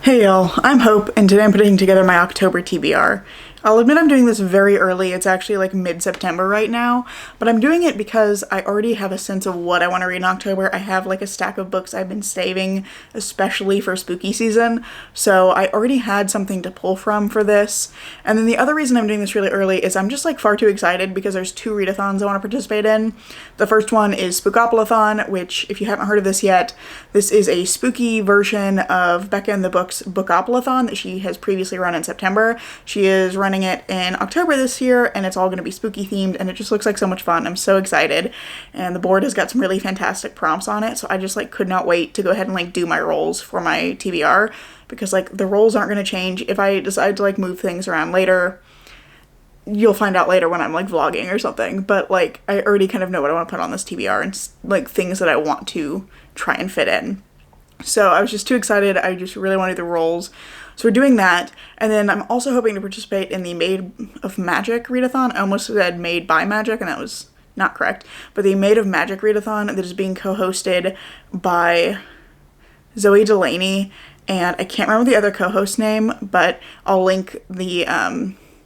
Hey y'all, I'm Hope, and today I'm putting together my October TBR. I'll admit I'm doing this very early. It's actually like mid-September right now, but I'm doing it because I already have a sense of what I want to read in October. I have like a stack of books I've been saving, especially for spooky season, so I already had something to pull from for this. And then the other reason I'm doing this really early is I'm just like far too excited because there's two readathons I want to participate in. The first one is Spookoplathon, which if you haven't heard of this yet, this is a spooky version of Becca and the Book's Spookoplathon that she has previously run in September. She is running it in October this year, and it's all going to be spooky themed, and it just looks like so much fun. I'm so excited, and the board has got some really fantastic prompts on it, so I just like could not wait to go ahead and like do my rolls for my TBR, because like the rolls aren't going to change. If I decide to like move things around later, you'll find out later when I'm like vlogging or something, but like I already kind of know what I want to put on this TBR and like things that I want to try and fit in. So I was just too excited. I just really wanted the rolls. So we're doing that. And then I'm also hoping to participate in the Made of Magic readathon. I almost said Made by Magic, and that was not correct. But the Made of Magic readathon that is being co-hosted by Zoe Delaney. And I can't remember the other co-host name, but I'll link the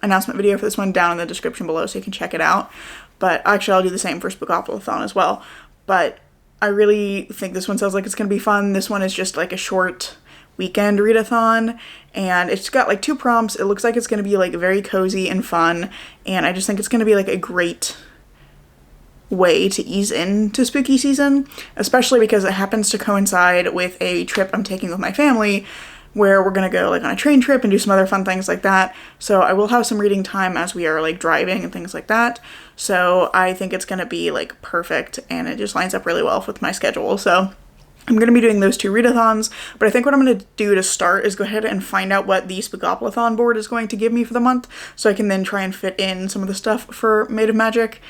announcement video for this one down in the description below so you can check it out. But actually I'll do the same for Spookoplathon as well. But I really think this one sounds like it's going to be fun. This one is just like a short weekend readathon, and it's got like two prompts. It looks like it's going to be like very cozy and fun, and I just think it's going to be like a great way to ease into spooky season, especially because it happens to coincide with a trip I'm taking with my family where we're gonna go like on a train trip and do some other fun things like that. So I will have some reading time as we are like driving and things like that. So I think it's gonna be like perfect, and it just lines up really well with my schedule. So I'm gonna be doing those two readathons, but I think what I'm gonna do to start is go ahead and find out what the Spookoplathon board is going to give me for the month, so I can then try and fit in some of the stuff for Made of Magic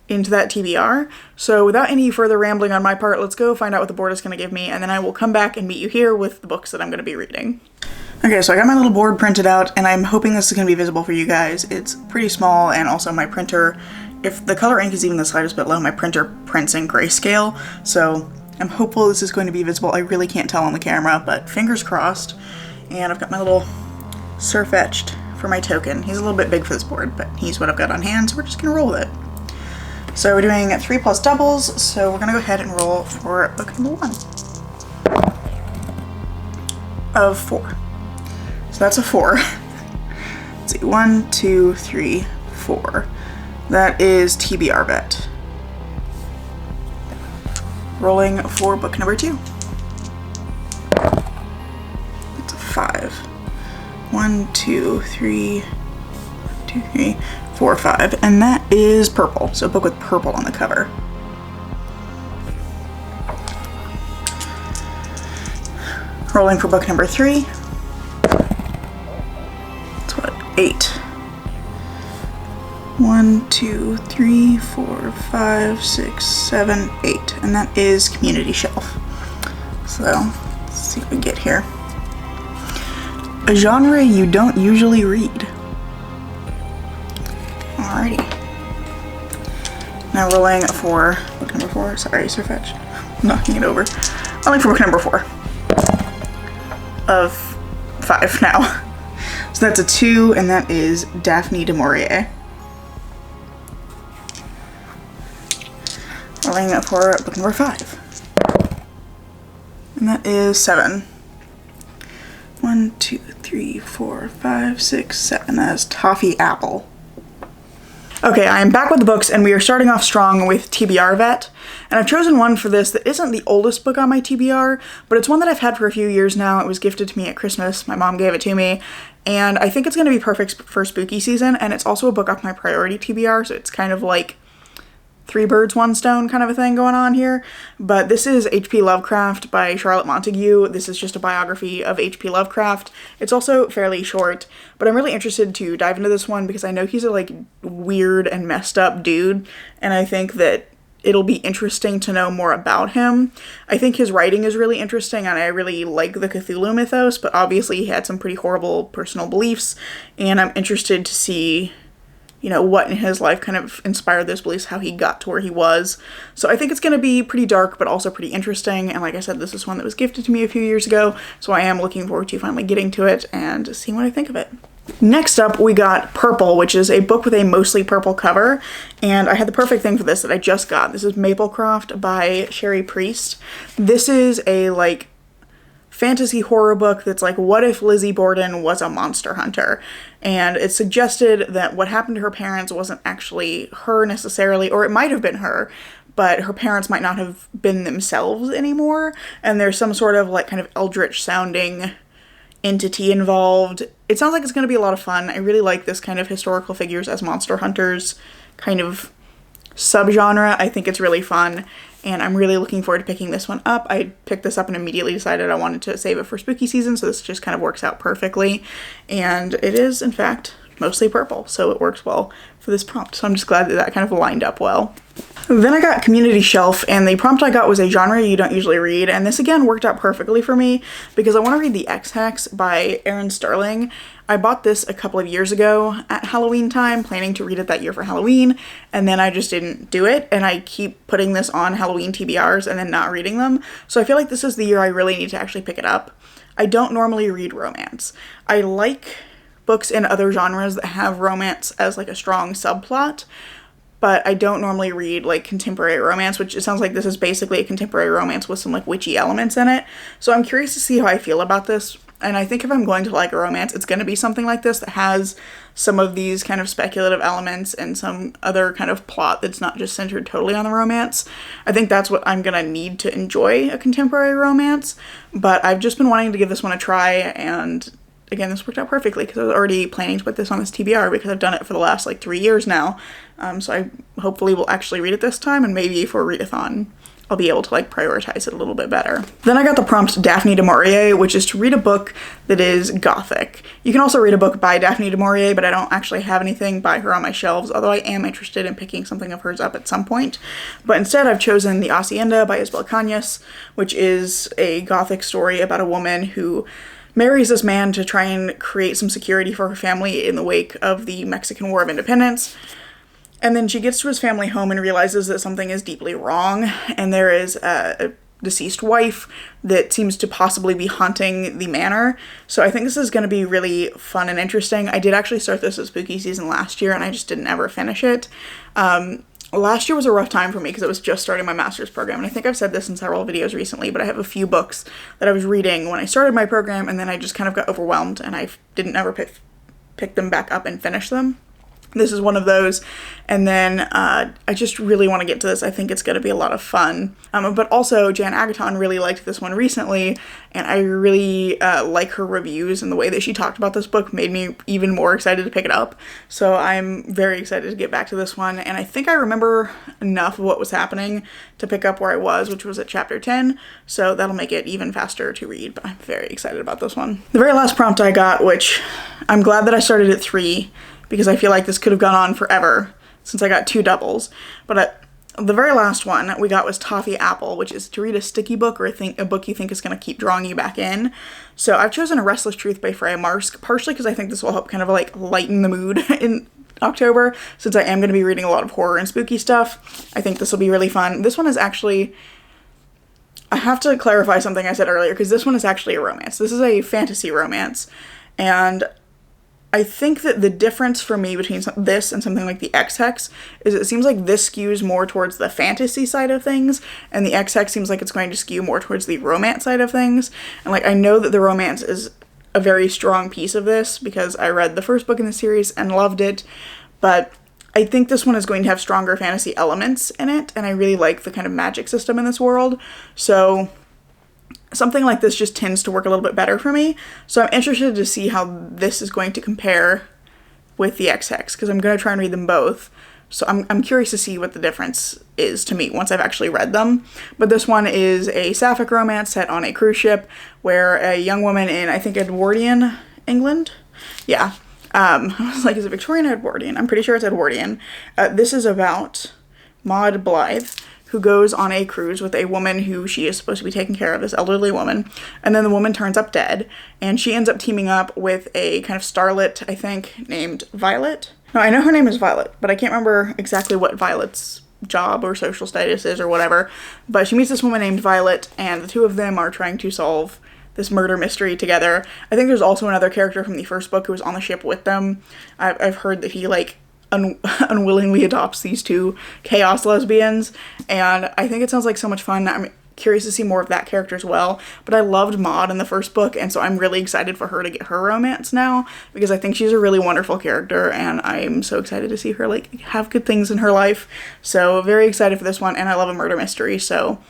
into that TBR. So without any further rambling on my part, let's go find out what the board is going to give me, and then I will come back and meet you here with the books that I'm going to be reading. Okay, so I got my little board printed out, and I'm hoping this is going to be visible for you guys. It's pretty small, and also my printer, if the color ink is even the slightest bit low, my printer prints in grayscale, so I'm hopeful this is going to be visible. I really can't tell on the camera, but fingers crossed. And I've got my little surf etched for my token. He's a little bit big for this board, but he's what I've got on hand, so we're just going to roll with it. So we're doing 3 plus doubles, so we're gonna go ahead and roll for book number 1 of 4. So that's a 4. Let's see, 1, 2, 3, 4. That is TBR bet. Rolling for book number 2. That's a 5. 1, 2, 3, 2, 3, 4, 5, and that is purple, so a book with purple on the cover. Rolling for book number 3. That's what, 8. 1, 2, 3, 4, 5, 6, 7, 8, and that is Community Shelf. So, let's see what we get here. A genre you don't usually read. Alrighty. Now rolling for book number 4. Sorry, Sir Fetch. I'm knocking it over. Rolling for book number 4. Of 5 now. So that's a 2, and that is Daphne du Maurier. Rolling for book number 5. And that is 7. 1, 2, 3, 4, 5, 6, 7. That is Toffee Apple. Okay, I am back with the books, and we are starting off strong with TBR Vet, and I've chosen one for this that isn't the oldest book on my TBR, but it's one that I've had for a few years now. It was gifted to me at Christmas. My mom gave it to me, and I think it's going to be perfect for spooky season, and it's also a book off my priority TBR, so it's kind of like 3 birds, 1 stone kind of a thing going on here. But this is H.P. Lovecraft by Charlotte Montague. This is just a biography of H.P. Lovecraft. It's also fairly short, but I'm really interested to dive into this one because I know he's a like weird and messed up dude, and I think that it'll be interesting to know more about him. I think his writing is really interesting, and I really like the Cthulhu mythos, but obviously he had some pretty horrible personal beliefs, and I'm interested to see, you know, what in his life kind of inspired those beliefs, how he got to where he was. So I think it's going to be pretty dark, but also pretty interesting. And like I said, this is one that was gifted to me a few years ago, so I am looking forward to finally getting to it and seeing what I think of it. Next up, we got Purple, which is a book with a mostly purple cover, and I had the perfect thing for this that I just got. This is Maplecroft by Sherry Priest. This is a, like, fantasy horror book that's like, what if Lizzie Borden was a monster hunter? And it suggested that what happened to her parents wasn't actually her necessarily, or it might have been her, but her parents might not have been themselves anymore, and there's some sort of, like, kind of eldritch sounding entity involved. It sounds like it's going to be a lot of fun. I really like this kind of historical figures as monster hunters kind of subgenre. I think it's really fun, and I'm really looking forward to picking this one up. I picked this up and immediately decided I wanted to save it for spooky season, so this just kind of works out perfectly. And it is, in fact, mostly purple, so it works well for this prompt. So I'm just glad that that kind of lined up well. Then I got Community Shelf, and the prompt I got was a genre you don't usually read, and this again worked out perfectly for me because I want to read The X-Hex by Erin Sterling. I bought this a couple of years ago at Halloween time, planning to read it that year for Halloween, and then I just didn't do it, and I keep putting this on Halloween TBRs and then not reading them, so I feel like this is the year I really need to actually pick it up. I don't normally read romance. I like books in other genres that have romance as, like, a strong subplot, but I don't normally read, like, contemporary romance, which it sounds like this is basically a contemporary romance with some, like, witchy elements in it. So I'm curious to see how I feel about this, and I think if I'm going to like a romance, it's going to be something like this that has some of these kind of speculative elements and some other kind of plot that's not just centered totally on the romance. I think that's what I'm going to need to enjoy a contemporary romance, but I've just been wanting to give this one a try, and again, this worked out perfectly because I was already planning to put this on this TBR because I've done it for the last, like, 3 years now. So I hopefully will actually read it this time, and maybe for Readathon I'll be able to, like, prioritize it a little bit better. Then I got the prompt Daphne du Maurier, which is to read a book that is gothic. You can also read a book by Daphne du Maurier, but I don't actually have anything by her on my shelves, although I am interested in picking something of hers up at some point. But instead I've chosen The Hacienda by Isabel Cañas, which is a gothic story about a woman who marries this man to try and create some security for her family in the wake of the Mexican War of Independence. And then she gets to his family home and realizes that something is deeply wrong, and there is a deceased wife that seems to possibly be haunting the manor. So I think this is going to be really fun and interesting. I did actually start this at spooky season last year, and I just didn't ever finish it. Last year was a rough time for me because I was just starting my master's program, and I think I've said this in several videos recently, but I have a few books that I was reading when I started my program, and then I just kind of got overwhelmed, and I didn't ever pick them back up and finish them. This is one of those, and then I just really want to get to this. I think it's going to be a lot of fun. But also, Jan Agaton really liked this one recently, and I really like her reviews, and the way that she talked about this book made me even more excited to pick it up. So I'm very excited to get back to this one, and I think I remember enough of what was happening to pick up where I was, which was at chapter 10, so that'll make it even faster to read, but I'm very excited about this one. The very last prompt I got, which I'm glad that I started at 3, because I feel like this could have gone on forever since I got 2 doubles. But the very last one we got was Toffee Apple, which is to read a sticky book or a book you think is going to keep drawing you back in. So I've chosen A Restless Truth by Freya Marske, partially because I think this will help kind of, like, lighten the mood in October, since I am going to be reading a lot of horror and spooky stuff. I think this will be really fun. This one is actually, I have to clarify something I said earlier, because this one is actually a romance. This is a fantasy romance, and I think that the difference for me between this and something like the X-Hex is it seems like this skews more towards the fantasy side of things, and the X-Hex seems like it's going to skew more towards the romance side of things. And, like, I know that the romance is a very strong piece of this because I read the first book in the series and loved it, but I think this one is going to have stronger fantasy elements in it, and I really like the kind of magic system in this world. So something like this just tends to work a little bit better for me. So I'm interested to see how this is going to compare with the X-Hex, because I'm going to try and read them both. So I'm curious to see what the difference is to me once I've actually read them. But this one is a sapphic romance set on a cruise ship where a young woman in, I think, Edwardian England? Yeah. I was like, is it Victorian or Edwardian? I'm pretty sure it's Edwardian. This is about Maud Blythe, who goes on a cruise with a woman who she is supposed to be taking care of, this elderly woman, and then the woman turns up dead, and she ends up teaming up with a kind of starlet, I think, named Violet. No, I know her name is Violet, but I can't remember exactly what Violet's job or social status is or whatever. But she meets this woman named Violet, and the two of them are trying to solve this murder mystery together. I think there's also another character from the first book who was on the ship with them. I've heard that he like unwillingly adopts these two chaos lesbians, and I think it sounds like so much fun. I'm curious to see more of that character as well, but I loved Maud in the first book, and so I'm really excited for her to get her romance now, because I think she's a really wonderful character, and I'm so excited to see her like have good things in her life. So very excited for this one, and I love a murder mystery, so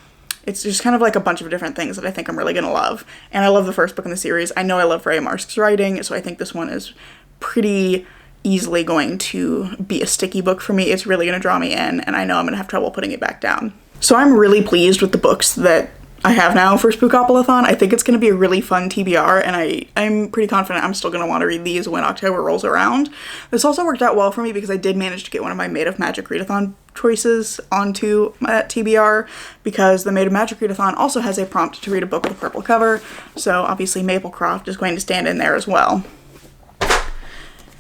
it's just kind of like a bunch of different things that I think I'm really gonna love. And I love the first book in the series. I know I love Freya Marsk's writing, so I think this one is pretty easily going to be a sticky book for me. It's really gonna draw me in, and I know I'm gonna have trouble putting it back down. So I'm really pleased with the books that I have now for Spookoplathon. I think it's going to be a really fun TBR, and I'm pretty confident I'm still going to want to read these when October rolls around. This also worked out well for me because I did manage to get one of my Made of Magic Readathon choices onto my TBR, because the Made of Magic Readathon also has a prompt to read a book with a purple cover, so obviously Maplecroft is going to stand in there as well.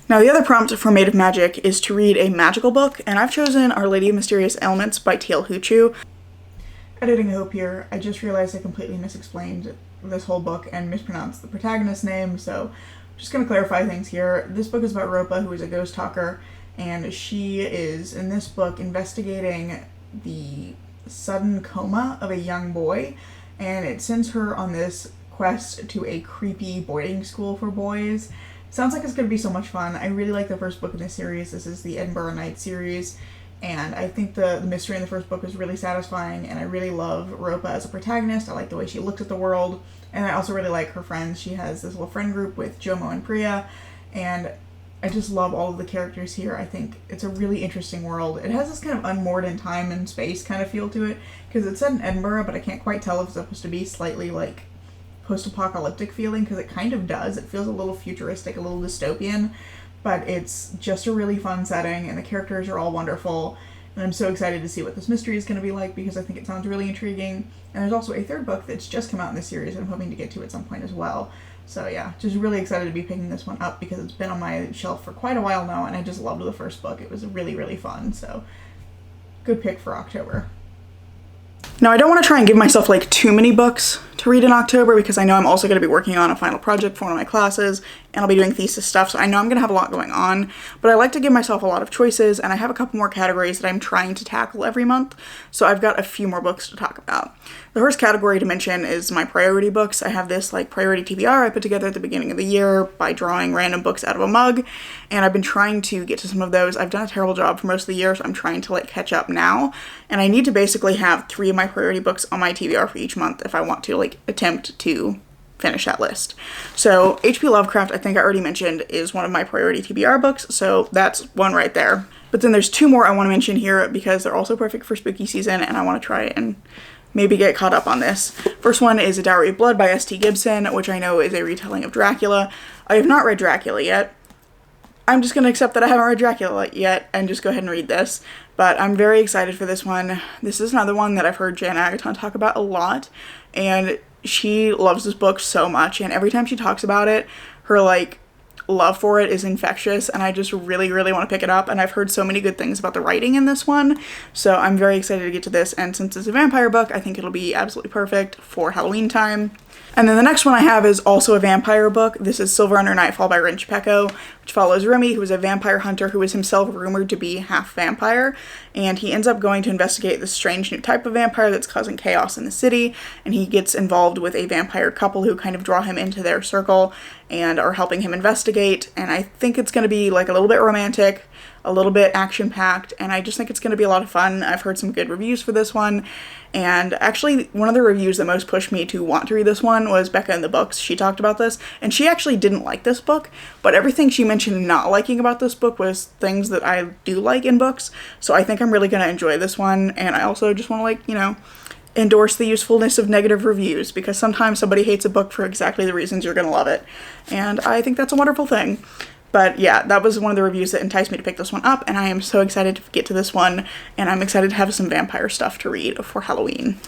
Now, the other prompt for Made of Magic is to read a magical book, and I've chosen Our Lady of Mysterious Ailments by Teal Huchu. Editing a hope here, I just realized I completely misexplained this whole book and mispronounced the protagonist's name, so I'm just going to clarify things here. This book is about Ropa, who is a ghost talker, and she is, in this book, investigating the sudden coma of a young boy, and it sends her on this quest to a creepy boarding school for boys. Sounds like it's going to be so much fun. I really like the first book in this series. This is the Edinburgh Night series, and I think the mystery in the first book was really satisfying, and I really love Ropa as a protagonist. I like the way she looks at the world, and I also really like her friends. She has this little friend group with Jomo and Priya, and I just love all of the characters here. I think it's a really interesting world. It has this kind of unmoored in time and space kind of feel to it, because it's set in Edinburgh, but I can't quite tell if it's supposed to be slightly like post-apocalyptic feeling, because it kind of does. It feels a little futuristic, a little dystopian, but it's just a really fun setting, and the characters are all wonderful, and I'm so excited to see what this mystery is going to be like, because I think it sounds really intriguing. And there's also a third book that's just come out in this series that I'm hoping to get to at some point as well. So yeah, just really excited to be picking this one up, because it's been on my shelf for quite a while now, and I just loved the first book. It was really, really fun, so good pick for October. Now, I don't want to try and give myself like too many books to read in October, because I know I'm also going to be working on a final project for one of my classes, and I'll be doing thesis stuff, so I know I'm going to have a lot going on, but I like to give myself a lot of choices, and I have a couple more categories that I'm trying to tackle every month, so I've got a few more books to talk about. The first category to mention is my priority books. I have this like priority TBR I put together at the beginning of the year by drawing random books out of a mug, and I've been trying to get to some of those. I've done a terrible job for most of the year, so I'm trying to like catch up now, and I need to basically have 3 of my priority books on my TBR for each month if I want to like attempt to finish that list. So H.P. Lovecraft, I think I already mentioned, is one of my priority TBR books, so that's one right there. But then there's 2 more I want to mention here because they're also perfect for spooky season, and I want to try and maybe get caught up on this. First one is A Dowry of Blood by S.T. Gibson, which I know is a retelling of Dracula. I have not read Dracula yet. I'm just going to accept that I haven't read Dracula yet and just go ahead and read this. But I'm very excited for this one. This is another one that I've heard Jan Agaton talk about a lot, and she loves this book so much, and every time she talks about it, her like love for it is infectious, and I just really, really want to pick it up, and I've heard so many good things about the writing in this one, so I'm very excited to get to this, and since it's a vampire book, I think it'll be absolutely perfect for Halloween time. And then the next one I have is also a vampire book. This is Silver Under Nightfall by Rin Pecco, which follows Remy, who is a vampire hunter who is himself rumored to be half vampire, and he ends up going to investigate this strange new type of vampire that's causing chaos in the city, and he gets involved with a vampire couple who kind of draw him into their circle and are helping him investigate, and I think it's going to be like a little bit romantic, a little bit action-packed, and I just think it's going to be a lot of fun. I've heard some good reviews for this one, and actually one of the reviews that most pushed me to want to read this one was Becca in the Books. She talked about this, and she actually didn't like this book, but everything she mentioned not liking about this book was things that I do like in books, so I think I'm really going to enjoy this one, and I also just want to like, you know, endorse the usefulness of negative reviews, because sometimes somebody hates a book for exactly the reasons you're going to love it, and I think that's a wonderful thing. But yeah, that was one of the reviews that enticed me to pick this one up, and I am so excited to get to this one, and I'm excited to have some vampire stuff to read for Halloween.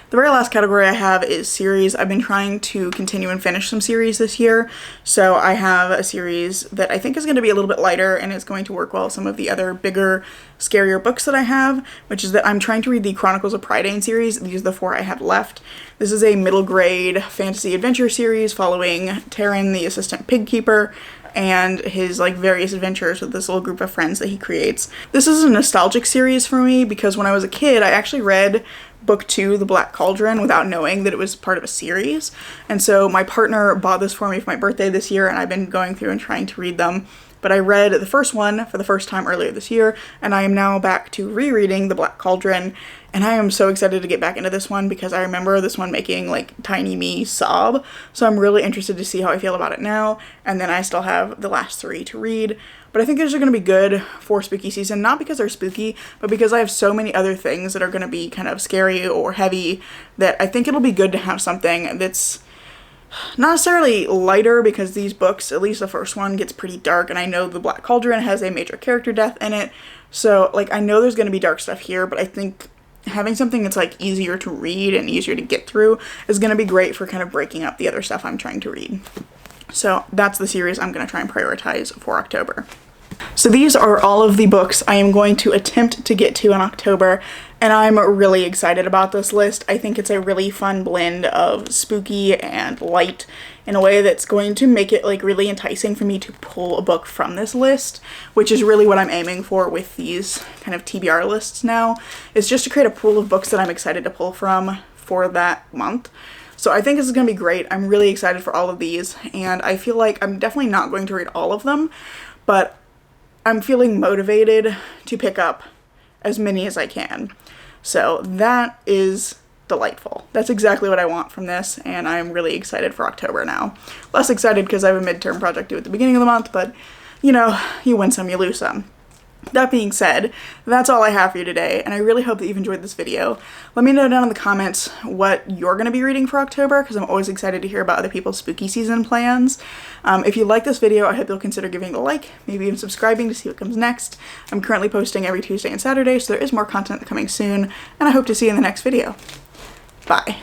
The very last category I have is series. I've been trying to continue and finish some series this year. So I have a series that I think is going to be a little bit lighter and is going to work well with some of the other bigger, scarier books that I have, which is that I'm trying to read the Chronicles of Prydain series. These are the 4 I have left. This is a middle grade fantasy adventure series following Taryn, the assistant pig keeper, and his like various adventures with this little group of friends that he creates. This is a nostalgic series for me because when I was a kid, I actually read book 2, The Black Cauldron, without knowing that it was part of a series. And so my partner bought this for me for my birthday this year, and I've been going through and trying to read them. But I read the first one for the first time earlier this year, and I am now back to rereading The Black Cauldron, and I am so excited to get back into this one because I remember this one making like tiny me sob. So I'm really interested to see how I feel about it now, and then I still have the last 3 to read. But I think these are going to be good for spooky season, not because they're spooky, but because I have so many other things that are going to be kind of scary or heavy that I think it'll be good to have something that's not necessarily lighter, because these books, at least the first one, gets pretty dark, and I know The Black Cauldron has a major character death in it, so like I know there's going to be dark stuff here, but I think having something that's like easier to read and easier to get through is going to be great for kind of breaking up the other stuff I'm trying to read. So that's the series I'm going to try and prioritize for October. So these are all of the books I am going to attempt to get to in October, and I'm really excited about this list. I think it's a really fun blend of spooky and light in a way that's going to make it like really enticing for me to pull a book from this list, which is really what I'm aiming for with these kind of TBR lists now, is just to create a pool of books that I'm excited to pull from for that month. So I think this is going to be great. I'm really excited for all of these, and I feel like I'm definitely not going to read all of them, but I'm feeling motivated to pick up as many as I can. So that is delightful. That's exactly what I want from this, and I'm really excited for October now. Less excited because I have a midterm project due at the beginning of the month, but you know, you win some, you lose some. That being said, that's all I have for you today, and I really hope that you've enjoyed this video. Let me know down in the comments what you're going to be reading for October, because I'm always excited to hear about other people's spooky season plans. If you like this video, I hope you'll consider giving it a like, maybe even subscribing to see what comes next. I'm currently posting every Tuesday and Saturday, so there is more content coming soon, and I hope to see you in the next video. Bye.